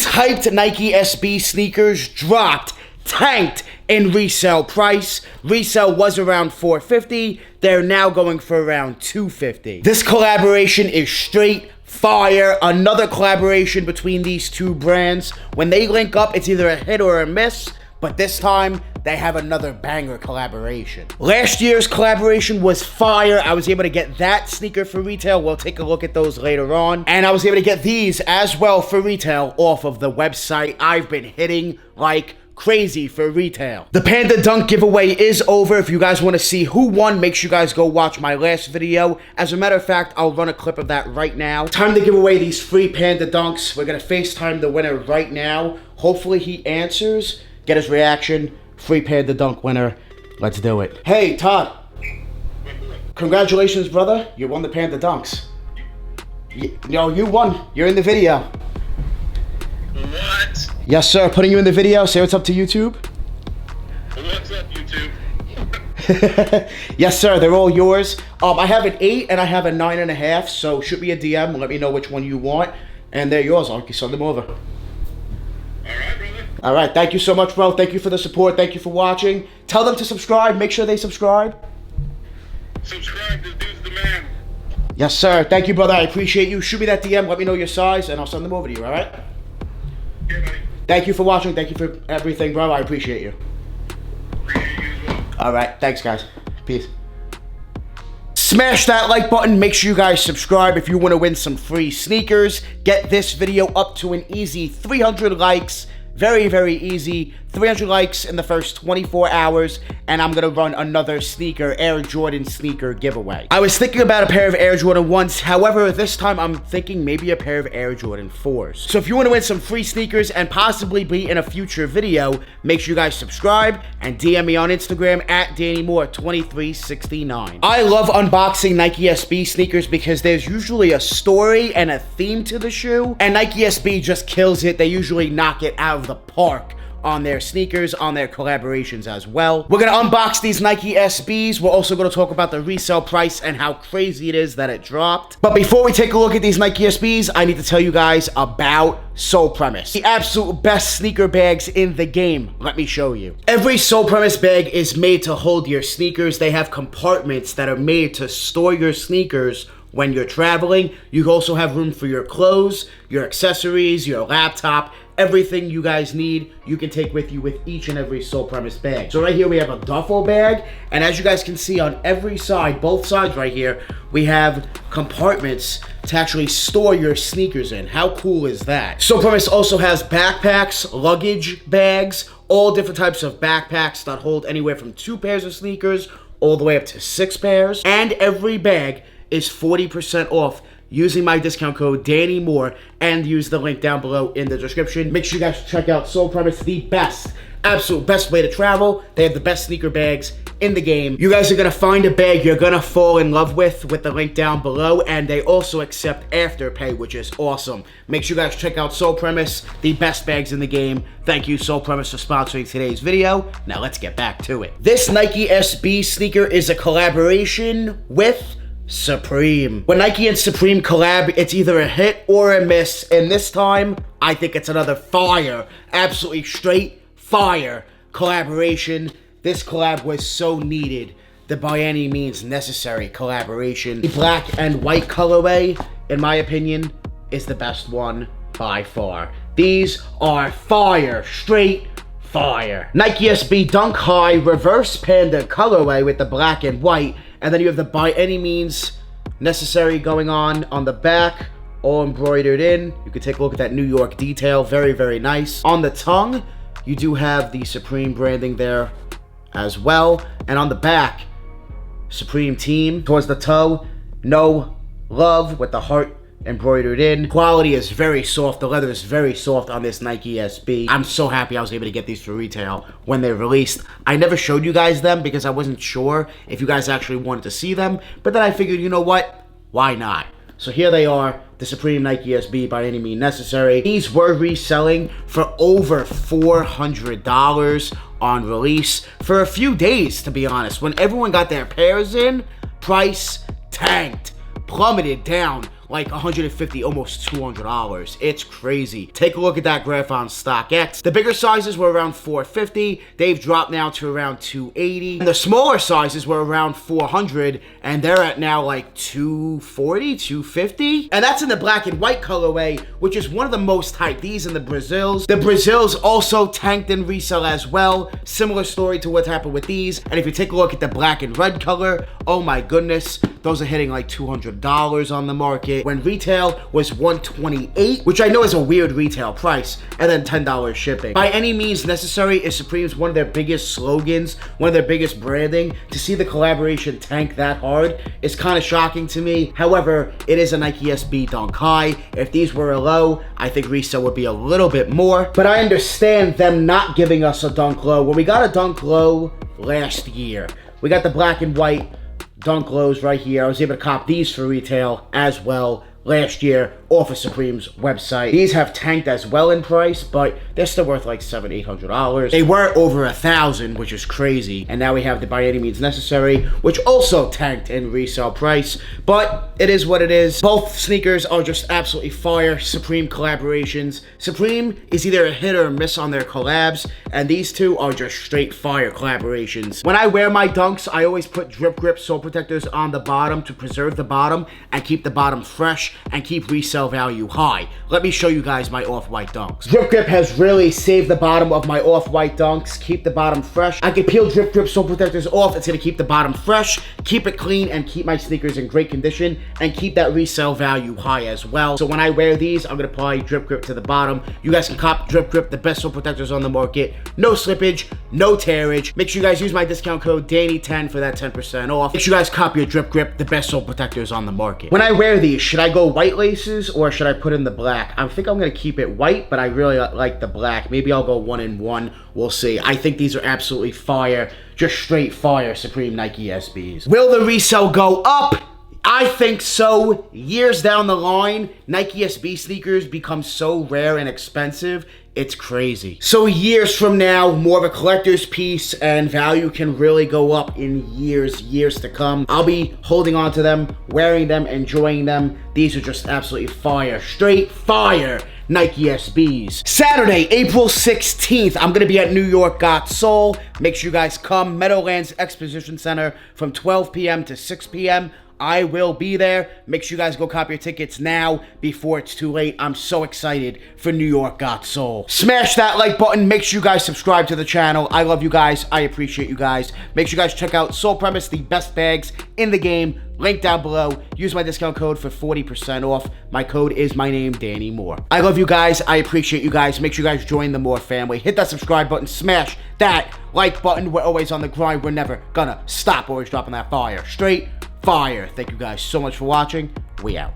hyped Nike SB sneakers dropped, tanked in resale price. Resale was around $450. They're now going for around $250. This collaboration is straight fire. Another collaboration between these two brands. When they link up, it's either a hit or a miss, but this time they have another banger collaboration. Last year's collaboration was fire. I was able to get that sneaker for retail. We'll take a look at those later on. And I was able to get these as well for retail off of the website. I've been hitting like crazy for retail. The Panda Dunk giveaway is over. If you guys want to see who won, make sure you guys go watch my last video. As a matter of fact, I'll run a clip of that right now. Time to give away these free Panda Dunks. We're gonna FaceTime the winner right now. Hopefully he answers, get his reaction. Free Panda Dunk winner. Let's do it. Hey, Todd. Congratulations, brother. You won the Panda Dunks. No, you won. You're in the video. What? Yes, sir. Putting you in the video. Say what's up to YouTube. What's up, YouTube? Yes, sir. They're all yours. I have an 8 and I have a 9.5. So shoot me a DM. Let me know which one you want, and they're yours. I'll send them over. All right, brother. All right. Thank you so much, bro. Thank you for the support. Thank you for watching. Tell them to subscribe. Make sure they subscribe. Subscribe. This dude's the man. Yes, sir. Thank you, brother. I appreciate you. Shoot me that DM. Let me know your size, and I'll send them over to you. All right. Yeah, buddy. Thank you for watching. Thank you for everything, bro. I appreciate you. Appreciate you as well. All right. Thanks, guys. Peace. Smash that like button. Make sure you guys subscribe if you want to win some free sneakers. Get this video up to an easy 300 likes. Very, very easy. 300 likes in the first 24 hours, and I'm gonna run another sneaker, Air Jordan sneaker giveaway. I was thinking about a pair of Air Jordan 1s. However, this time I'm thinking maybe a pair of Air Jordan 4s. So if you want to win some free sneakers and possibly be in a future video, make sure you guys subscribe and DM me on Instagram at DannyMoore2369. I love unboxing Nike SB sneakers because there's usually a story and a theme to the shoe, and Nike SB just kills it. They usually knock it out of the park on their sneakers, on their collaborations as well. We're gonna unbox these Nike SBs. We're also gonna talk about the resale price and how crazy it is that it dropped. But before we take a look at these Nike SBs, I need to tell you guys about Sole Premise, the absolute best sneaker bags in the game. Let me show you. Every Sole Premise bag is made to hold your sneakers. They have compartments that are made to store your sneakers when you're traveling. You also have room for your clothes, your accessories, your laptop. Everything you guys need, you can take with you with each and every Sole Premise bag. So right here we have a duffel bag, and as you guys can see on every side, both sides right here, we have compartments to actually store your sneakers in. How cool is that? Sole Premise also has backpacks, luggage bags, all different types of backpacks that hold anywhere from 2 pairs of sneakers all the way up to 6 pairs. And every bag is 40% off using my discount code Danny Moore, and use the link down below in the description. Make sure you guys check out Sole Premise, the best, absolute best way to travel. They have the best sneaker bags in the game. You guys are gonna find a bag you're gonna fall in love with the link down below, and they also accept Afterpay, which is awesome. Make sure you guys check out Sole Premise, the best bags in the game. Thank you, Sole Premise, for sponsoring today's video. Now let's get back to it. This Nike SB sneaker is a collaboration with Supreme. When Nike and Supreme collab, it's either a hit or a miss, and this time, I think it's another fire, absolutely straight fire collaboration. This collab was so needed, the by any means necessary collaboration. The black and white colorway, in my opinion, is the best one by far. These are fire, straight fire. Nike SB Dunk High Reverse Panda colorway with the black and white. And then you have the by any means necessary going on the back, all embroidered in. You can take a look at that New York detail, very, very nice. On the tongue, you do have the Supreme branding there as well. And on the back, Supreme Team. Towards the toe, no love with the heart embroidered in. Quality is very soft. The leather is very soft on this Nike SB. I'm so happy I was able to get these for retail when they released. I never showed you guys them because I wasn't sure if you guys actually wanted to see them, but then I figured, you know what? Why not? So here they are, the Supreme Nike SB by any means necessary. These were reselling for over $400 on release for a few days, to be honest. When everyone got their pairs in, price tanked, plummeted down like $150, almost $200. It's crazy. Take a look at that graph on StockX. The bigger sizes were around $450. They've dropped now to around $280. And the smaller sizes were around $400, and they're at now like $240, $250. And that's in the black and white colorway, which is one of the most hyped. These and the Brazils. The Brazils also tanked in resale as well. Similar story to what happened with these. And if you take a look at the black and red color, oh my goodness, those are hitting like $200 on the market when retail was $128, which I know is a weird retail price, and then $10 shipping. By any means necessary is Supreme's one of their biggest slogans, one of their biggest branding. To see the collaboration tank that hard is kind of shocking to me. However, it is a Nike SB Dunk High. If these were a low, I think resale would be a little bit more, but I understand them not giving us a Dunk Low. When we got a Dunk Low last year, we got the black and white Dunk Lows right here. I was able to cop these for retail as well last year off of Supreme's website. These have tanked as well in price, but they're still worth like $700, $800. They were over $1,000, which is crazy. And now we have the By Any Means Necessary, which also tanked in resale price, but it is what it is. Both sneakers are just absolutely fire Supreme collaborations. Supreme is either a hit or a miss on their collabs, and these two are just straight fire collaborations. When I wear my Dunks, I always put Drip Grip sole protectors on the bottom to preserve the bottom and keep the bottom fresh and keep resale value high. Let me show you guys my off-white Dunks. Drip Grip has really saved the bottom of my off-white Dunks. Keep the bottom fresh. I can peel Drip Grip sole protectors off. It's gonna keep the bottom fresh, keep it clean, and keep my sneakers in great condition, and keep that resale value high as well. So when I wear these, I'm gonna apply Drip Grip to the bottom. You guys can cop Drip Grip, the best sole protectors on the market. No slippage, no tearage. Make sure you guys use my discount code Danny10 for that 10% off. Make sure you guys cop your Drip Grip, the best sole protectors on the market. When I wear these, should I go white laces or should I put in the black? I think I'm gonna keep it white, but I really like the black. Maybe I'll go 1 in 1. We'll see. I think these are absolutely fire. Just straight fire Supreme Nike SBs. Will the resale go up? I think so. Years down the line, Nike SB sneakers become so rare and expensive, it's crazy. So years from now, more of a collector's piece, and value can really go up in years to come. I'll be holding on to them, wearing them, enjoying them. These are just absolutely fire. Straight fire Nike SBs. Saturday, April 16th, I'm gonna be at New York Got Soul. Make sure you guys come. Meadowlands Exposition Center from 12 p.m. to 6 p.m. I will be there. Make sure you guys go cop your tickets now before it's too late. I'm so excited for New York Got Soul. Smash that like button. Make sure you guys subscribe to the channel. I love you guys. I appreciate you guys. Make sure you guys check out Soul Premise, the best bags in the game. Link down below. Use my discount code for 40% off. My code is my name, Danny Moore. I love you guys. I appreciate you guys. Make sure you guys join the Moore family. Hit that subscribe button. Smash that like button. We're always on the grind. We're never gonna stop. Always dropping that fire. Straight fire. Thank you guys so much for watching. We out.